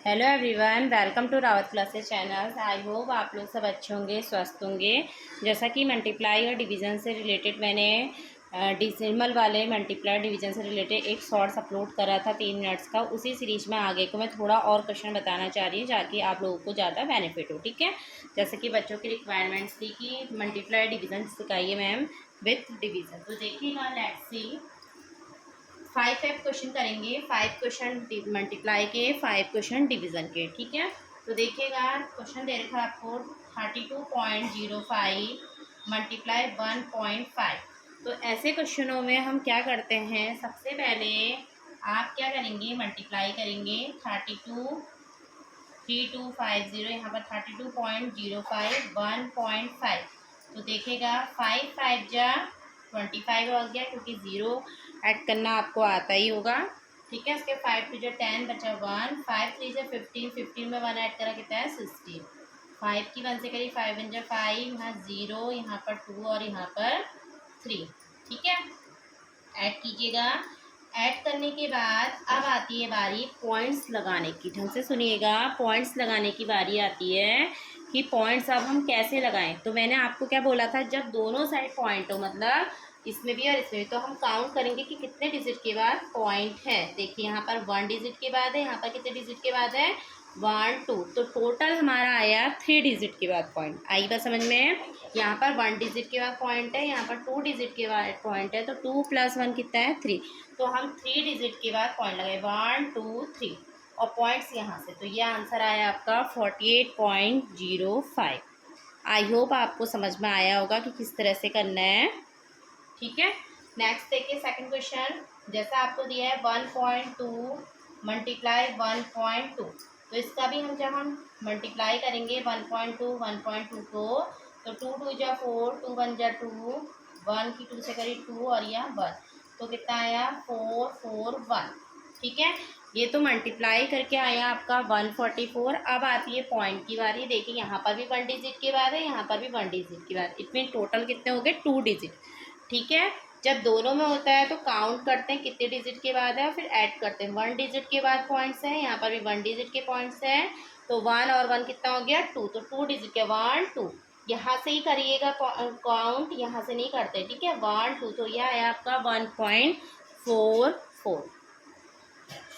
Hello everyone, welcome to Rawat classes channel. I hope आप लोग सब अच्छे होंगे, स्वस्थ होंगे। जैसा कि मल्टीप्लाई और डिवीज़न से रिलेटेड मैंने डिसिमल वाले मल्टीप्लाई डिवीज़न से रिलेटेड एक शॉर्ट्स अपलोड करा था 3 मिनट्स का। उसी सीरीज में आगे को मैं थोड़ा और क्वेश्चन बताना चाह रही हूँ ताकि आप लोगों को ज़्यादा बेनिफिट हो। ठीक है, जैसे कि बच्चों की रिक्वायरमेंट्स थी कि मल्टीप्लाई डिवीज़न सिखाइए मैम विथ डिवीज़न। तो देखिएगा, लेट्स सी 5 क्वेश्चन करेंगे। 5 क्वेश्चन मल्टीप्लाई के, 5 क्वेश्चन डिवीज़न के। ठीक है, तो देखिएगा, क्वेश्चन दे रखा है आपको 32.05 मल्टीप्लाई 1.5। तो ऐसे क्वेश्चनों में हम क्या करते हैं, सबसे पहले आप क्या करेंगे, मल्टीप्लाई करेंगे 32 यहाँ पर 32.05 1.5। तो देखेगा 5 5 जा 25 हो गया, क्योंकि 0 ऐड करना आपको आता ही होगा। ठीक है, इसके 5 2 जा 10 बचा 1, 5 3 जा 15, 15 में 1 ऐड करा कितना है 16। 5 की 1 से करी 5 1 जा 5, यहाँ 0, यहाँ पर 2 और यहाँ पर 3। ठीक है, ऐड कीजिएगा। ऐड करने के बाद अब आती है बारी पॉइंट्स लगाने की। ढंग से सुनिएगा, पॉइंट्स लगाने की बारी आती है कि पॉइंट्स अब हम कैसे लगाएं। तो मैंने आपको क्या बोला था, जब दोनों साइड पॉइंट हो, मतलब इसमें भी और इसमें भी, तो हम काउंट करेंगे कि कितने डिजिट के बाद पॉइंट है। देखिए, यहाँ पर 1 डिजिट के बाद है, यहाँ पर कितने डिजिट के बाद है 1 2, तो टोटल हमारा आया 3 डिजिट के बाद पॉइंट। आई बात समझ में? यहाँ पर 1 डिजिट के बाद पॉइंट है, यहाँ पर 2 डिजिट के बाद पॉइंट है, तो 2 + 1 कितना है 3। तो हम 3 डिजिट के बाद पॉइंट लगाए 1 2 3 और पॉइंट्स यहाँ से। तो ये आंसर आया आपका 48.05। आई होप आपको समझ में आया होगा कि किस तरह से करना है। ठीक है, नेक्स्ट देखिए सेकंड क्वेश्चन। जैसा आपको दिया है 1.2 मल्टीप्लाई 1.2, तो इसका भी हम मल्टीप्लाई करेंगे 1.2 को, तो 2 2 जा 4, 2 1 जा 2, 1 की 2 से करी 2 और यह 1, तो कितना आया 4 4 1। ठीक है, ये तो मल्टीप्लाई करके आया आपका 144। अब आती है पॉइंट की बारी। देखिए, यहाँ पर भी 1 डिजिट के बाद है, यहाँ पर भी 1 डिजिट के बाद, इसमें टोटल कितने हो गए 2 डिजिट। ठीक है, जब दोनों में होता है तो काउंट करते हैं कितने डिजिट के बाद है और फिर ऐड करते हैं। 1 डिजिट के बाद पॉइंट्स हैं, यहाँ पर भी 1 डिजिट के पॉइंट्स हैं, तो 1 और 1 कितना हो गया 2, तो 2 डिजिट के 1 2। यहाँ से ही करिएगा काउंट, यहाँ से नहीं करते। ठीक है, 1 2, तो यह आया आपका 1.44।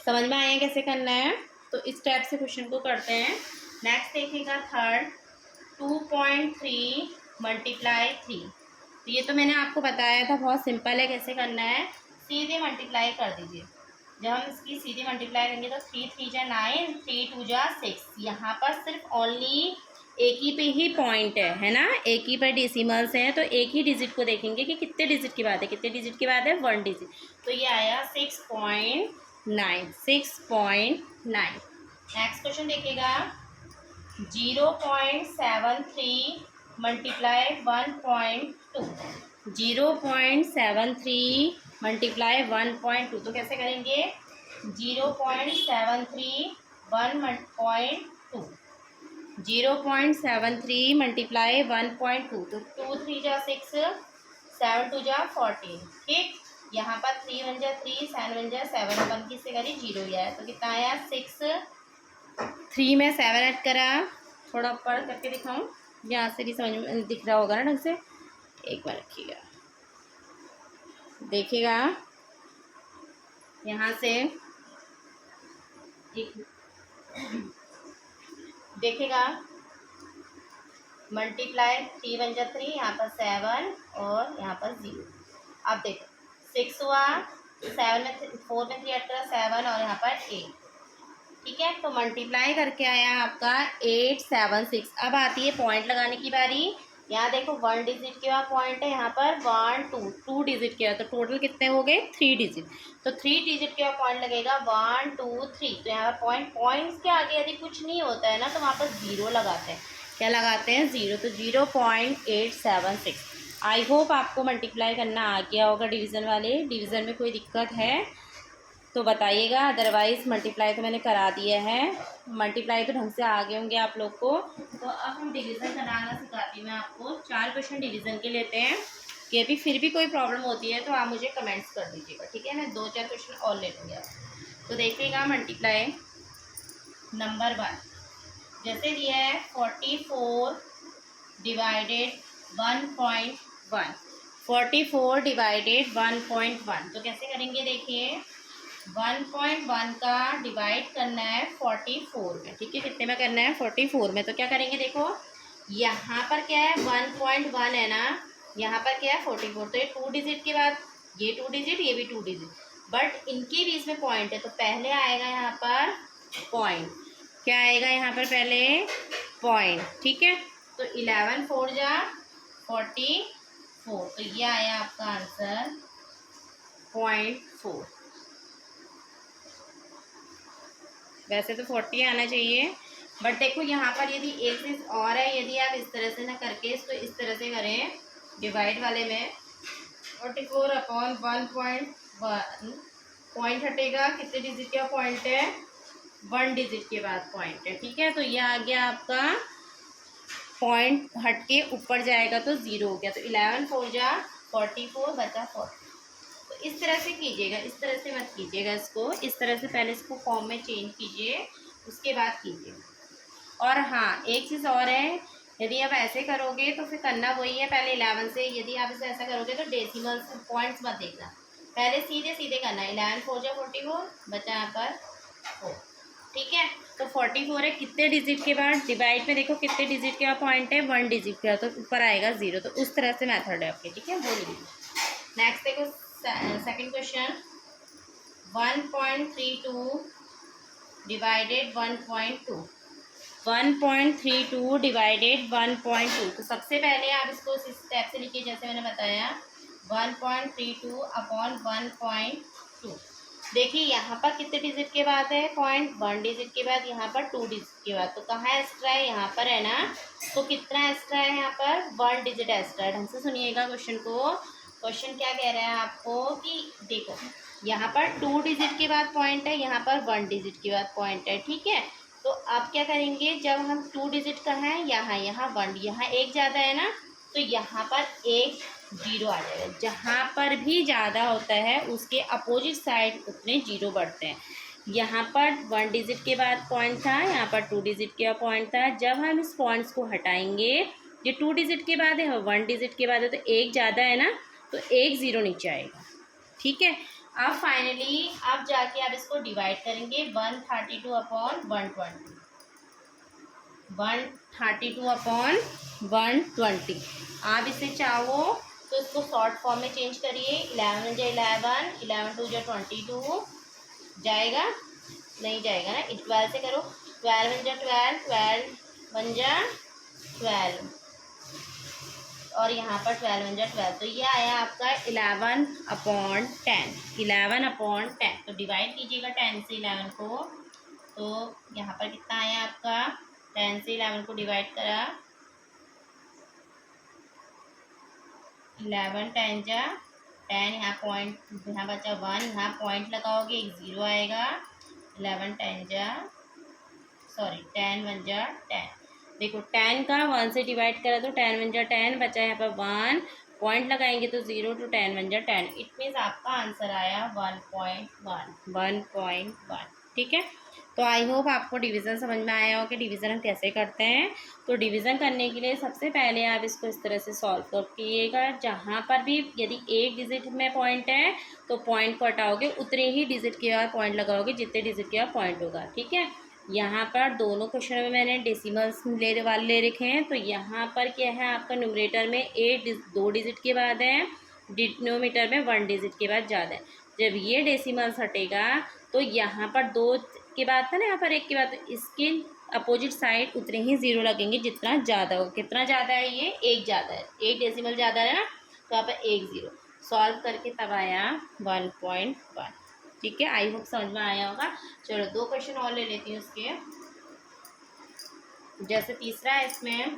समझ में आया कैसे करना है? तो इस टाइप से क्वेश्चन को करते हैं। नेक्स्ट देखिएगा थर्ड, 2.3 मल्टीप्लाई 3। तो ये तो मैंने आपको बताया था, बहुत सिंपल है कैसे करना है। सीधे मल्टीप्लाई कर दीजिए। जब हम इसकी सीधे मल्टीप्लाई करेंगे तो 3 3 जा 9, 3 2 जा 6। यहाँ पर सिर्फ ओनली एक ही पे ही पॉइंट है ना, एक ही पर डेसिमल्स हैं, तो एक ही डिजिट को देखेंगे कि कितने डिजिट के बाद है, कितने डिजिट के बाद है 1 डिजिट। तो ये आया 6.9 6.9। नेक्स्ट क्वेश्चन देखिएगा, 0.73 मल्टीप्लाई 1.2। 0.73 मल्टीप्लाई 1.2, तो कैसे करेंगे, 0.73 1.2, 0.73 मल्टीप्लाई 1.2, तो 2 3 जा 6, 7 2 जा 14। ठीक, यहाँ पर 3 1 जा 3, 7 1 जा 7, 1 किससे करी 0 ही आया, तो कितना आया 6। 3 में 7 ऐड करा, थोड़ा ऊपर करके दिखाऊं, यहाँ से भी समझ में दिख रहा होगा ना ढंग से। एक बार रखिएगा, देखिएगा यहाँ से देखिएगा, मल्टीप्लाई 3 1 जा 3, यहाँ पर 7 और यहाँ पर 0। अब देखो 6 हुआ, 7 में 4 में 3 ऐड करा 7 और यहाँ पर 8। ठीक है, तो मल्टीप्लाई करके आया आपका 876। अब आती है पॉइंट लगाने की बारी। यहाँ देखो 1 डिजिट के बाद पॉइंट है, यहाँ पर 1 2 2 डिजिट के बाद, तो टोटल कितने हो गए 3 डिजिट। तो 3 डिजिट के बाद पॉइंट लगेगा 1 2 3। तो यहाँ पर पॉइंट्स के आगे यदि कुछ नहीं होता है ना, तो वहाँ पर 0 लगाते हैं। क्या लगाते हैं 0, तो 0.876। आई होप आपको मल्टीप्लाई करना आ गया होगा। डिवीज़न डिवीज़न में कोई दिक्कत है तो बताइएगा, अदरवाइज़ मल्टीप्लाई तो मैंने करा दिया है। मल्टीप्लाई तो ढंग से आ गए होंगे आप लोग को। तो अब हम डिवीज़न कराना सिखाती हूँ मैं आपको। 4 क्वेश्चन डिवीज़न के लेते हैं। कि अभी फिर भी कोई प्रॉब्लम होती है तो आप मुझे कमेंट्स कर दीजिएगा। ठीक है, मैं 2 4 क्वेश्चन और ले लूँगी। तो देखिएगा, मल्टीप्लाई नंबर 1 जैसे दिया है 44 डिवाइडेड 1.1, 44 डिवाइडेड 1.1, तो कैसे करेंगे देखिए 1.1 का डिवाइड करना है 44 में, ठीक है, कितने में करना है 44 में, तो क्या करेंगे देखो यहाँ पर क्या है 1.1 है ना, यहाँ पर क्या है 44, तो ये 2 डिजिट के बाद ये 2 डिजिट ये भी 2 डिजिट, बट इनके बीच में पॉइंट है तो पहले आएगा यहाँ पर पॉइंट, क्या आएगा यहाँ पर पहले पॉइंट, ठीक है, तो 11 4 जा 44, तो ये आया आपका आंसर 0.4। वैसे तो 40 आना चाहिए, बट देखो यहाँ पर यदि एक चीज़ और है, यदि आप इस तरह से ना करके इसको इस तरह से करें डिवाइड वाले में 44/1.1 पॉइंट हटेगा, कितने डिजिट का पॉइंट है 1 डिजिट के बाद पॉइंट है, ठीक है, तो ये आ गया आपका पॉइंट हट के ऊपर जाएगा तो 0 हो गया, तो 11 4 जा 44 बचा 40, तो इस तरह से कीजिएगा, इस तरह से मत कीजिएगा, इसको इस तरह से पहले इसको फॉर्म में चेंज कीजिए उसके बाद कीजिएगा। और हाँ एक चीज़ और है, यदि आप ऐसे करोगे तो फिर करना वही है, पहले 11 से यदि आप इसे ऐसा करोगे तो डेसिमल्स पॉइंट्स मत देखना, पहले सीधे सीधे करना है 11 4 जा 44 बचा यहाँ पर 4, ठीक है, तो 44 है कितने डिजिट के बाद डिवाइड में देखो कितने डिजिट का पॉइंट है 1 डिजिट का, तो ऊपर आएगा 0, तो उस तरह से मेथड है आपके, ठीक है, वो लीजिए। नेक्स्ट देखो सेकंड क्वेश्चन 1.32 डिवाइडेड 1.2, 1.32 डिवाइडेड 1.2, तो सबसे पहले आप इसको इस स्टेप से लिखिए जैसे मैंने बताया 1.32 अपॉन 1.2, देखिए यहाँ पर कितने डिजिट के बाद है पॉइंट 1 डिजिट के बाद, यहाँ पर 2 डिजिट के बाद, तो कहाँ एक्स्ट्रा है यहाँ पर है ना, तो कितना एक्स्ट्रा है यहाँ पर 1 डिजिट एक्स्ट्रा है, ढंग से सुनिएगा क्वेश्चन को, क्वेश्चन क्या कह रहा है आपको कि देखो यहाँ पर 2 डिजिट के बाद पॉइंट है, यहाँ पर 1 डिजिट के बाद पॉइंट है, ठीक है, तो आप क्या करेंगे जब हम 2 डिजिट का है यहाँ यहाँ 1 यहाँ एक ज़्यादा है ना, तो यहाँ पर एक 0 आ जाएगा, जहाँ पर भी ज़्यादा होता है उसके अपोजिट साइड उतने 0 बढ़ते हैं, यहाँ पर 1 डिजिट के बाद पॉइंट था, यहाँ पर 2 डिजिट के बाद पॉइंट था, जब हम इस पॉइंट्स को हटाएंगे ये 2 डिजिट के बाद है 1 डिजिट के बाद है तो एक ज़्यादा है ना, तो एक 0 नीचे आएगा, ठीक है। अब फाइनली अब जाके आप इसको डिवाइड करेंगे 132 अपॉन 120, 132 अपॉन 120, आप इसे चाहो तो इसको शॉर्ट फॉर्म में चेंज करिए, 11 जा 11, 11 2 जा 22 जाएगा, नहीं जाएगा ना, 12 से करो, 12 1 जा 12, 12 1 जा 12 और यहाँ पर 12 1 जा 12, तो ये आया आपका 11/10, 11/10, तो डिवाइड कीजिएगा 10 से 11 को, तो यहाँ पर कितना आया आपका 10 से 11 को डिवाइड करा 11 10 जा 10, यहाँ पॉइंट यहाँ बचा 1, यहाँ पॉइंट लगाओगे एक 0 आएगा, 11 10 जा 10 1 जा 10, देखो 10 का 1 से डिवाइड करा तो 10 1 जा 10 बचा यहाँ पर 1, पॉइंट लगाएंगे तो 0 to 10 1 जा 10, इट मीन्स आपका आंसर आया 1.1, ठीक है। तो आई होप आपको डिवीज़न समझ में आया हो कि डिवीज़न हम कैसे करते हैं, तो डिवीज़न करने के लिए सबसे पहले आप इसको इस तरह से सॉल्व कर कीजिएगा, जहाँ पर भी यदि एक डिजिट में पॉइंट है तो पॉइंट को हटाओगे उतने ही डिजिट के बाद पॉइंट लगाओगे जितने डिजिट के बाद पॉइंट होगा, ठीक है। यहाँ पर दोनों क्वेश्चन में मैंने डेसिमल्स ले रखे हैं, तो यहाँ पर क्या है आपका न्यूमरेटर में 2 डिजिट के बाद है, डिनोमीटर में 1 डिजिट के बाद ज़्यादा है, जब ये डेसिमल्स हटेगा तो यहाँ पर 2 के बाद था ना, यहाँ पर 1 के बाद, तो इसके अपोजिट साइड उतने ही 0 लगेंगे जितना ज़्यादा हो, कितना ज़्यादा है ये एक ज़्यादा है, एक डेसिमल ज़्यादा है ना, तो यहाँ पर एक 0 सॉल्व करके तब आया 1.1, ठीक है, आई होप समझ में आया होगा। चलो 2 क्वेश्चन और ले लेती हूँ उसके, जैसे तीसरा है इसमें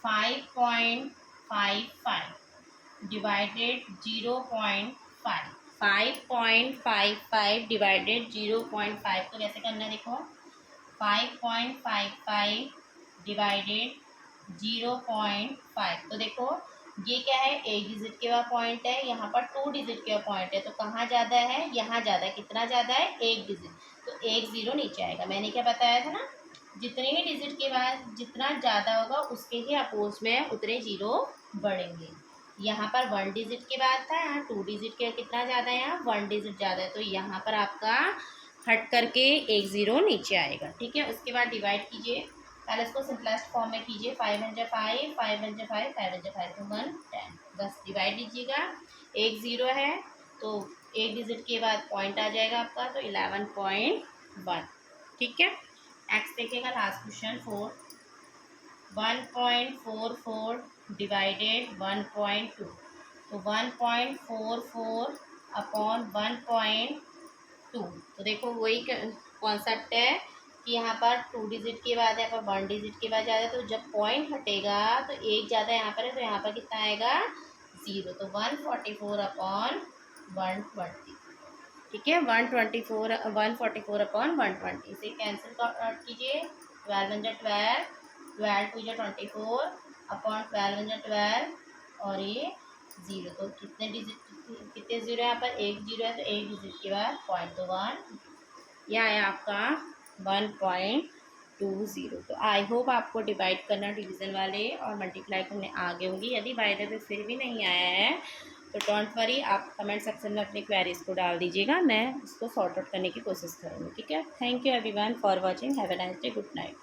5.55 डिवाइडेड 0.5, 5.55 डिवाइडेड 0.5, तो कैसे करना है देखो 5.55 डिवाइडेड 0.5, तो देखो ये क्या है एक डिजिट के बाद पॉइंट है, यहाँ पर 2 डिजिट के बाद पॉइंट है, तो कहाँ ज़्यादा है यहाँ ज़्यादा है, कितना ज़्यादा है एक डिजिट, तो एक ज़ीरो नीचे आएगा। मैंने क्या बताया था ना, जितने ही डिजिट के बाद जितना ज़्यादा होगा उसके ही अपोज में उतने ज़ीरो बढ़ेंगे। यहाँ पर 1 डिजिट के बाद था, यहाँ 2 डिजिट के कितना ज़्यादा है, यहाँ 1 डिजिट ज़्यादा है, तो यहाँ पर आपका हट करके एक ज़ीरो नीचे आएगा। ठीक है, उसके बाद डिवाइड कीजिए, पहले इसको सिंपलेस्ट फॉर्म में कीजिए। 5 1 5, 5 1 5, 5 1 5 तो 1 10, बस डिवाइड लीजिएगा। एक ज़ीरो है तो एक डिजिट के बाद पॉइंट आ जाएगा आपका, तो 11.1। ठीक है, नेक्स्ट देखिएगा लास्ट क्वेश्चन 4। 1.44 डिवाइडेड 1.2, तो 1.44 अपॉन 1.2। तो देखो वही कॉन्सेप्ट है कि यहाँ पर 2 डिजिट के बाद यहाँ पर 1 डिजिट के बाद ज़्यादा, तो जब पॉइंट हटेगा तो एक ज़्यादा यहाँ पर है, तो यहाँ पर कितना आएगा, ज़ीरो। तो 144 अपॉन 120। ठीक है, 144 अपॉन 120 इसे कैंसिल कीजिए। 12 1 12, 12 2 24 अपॉन 12 1 12 और ये ज़ीरो। तो कितने डिजिट, कितने ज़ीरो यहाँ पर, एक ज़ीरो है, तो एक डिजिट के बाद पॉइंट, तो 1, यह है आपका 1.20। तो आई होप आपको डिवाइड करना डिवीज़न वाले और मल्टीप्लाई करने आ गए होंगी। यदि बाय द वे फिर भी नहीं आया है तो डोंट वरी, आप कमेंट सेक्शन में अपनी क्वेरीज को डाल दीजिएगा, मैं उसको सॉर्ट आउट करने की कोशिश करूँगी। ठीक है, thank you everyone for watching, have a nice day, good night.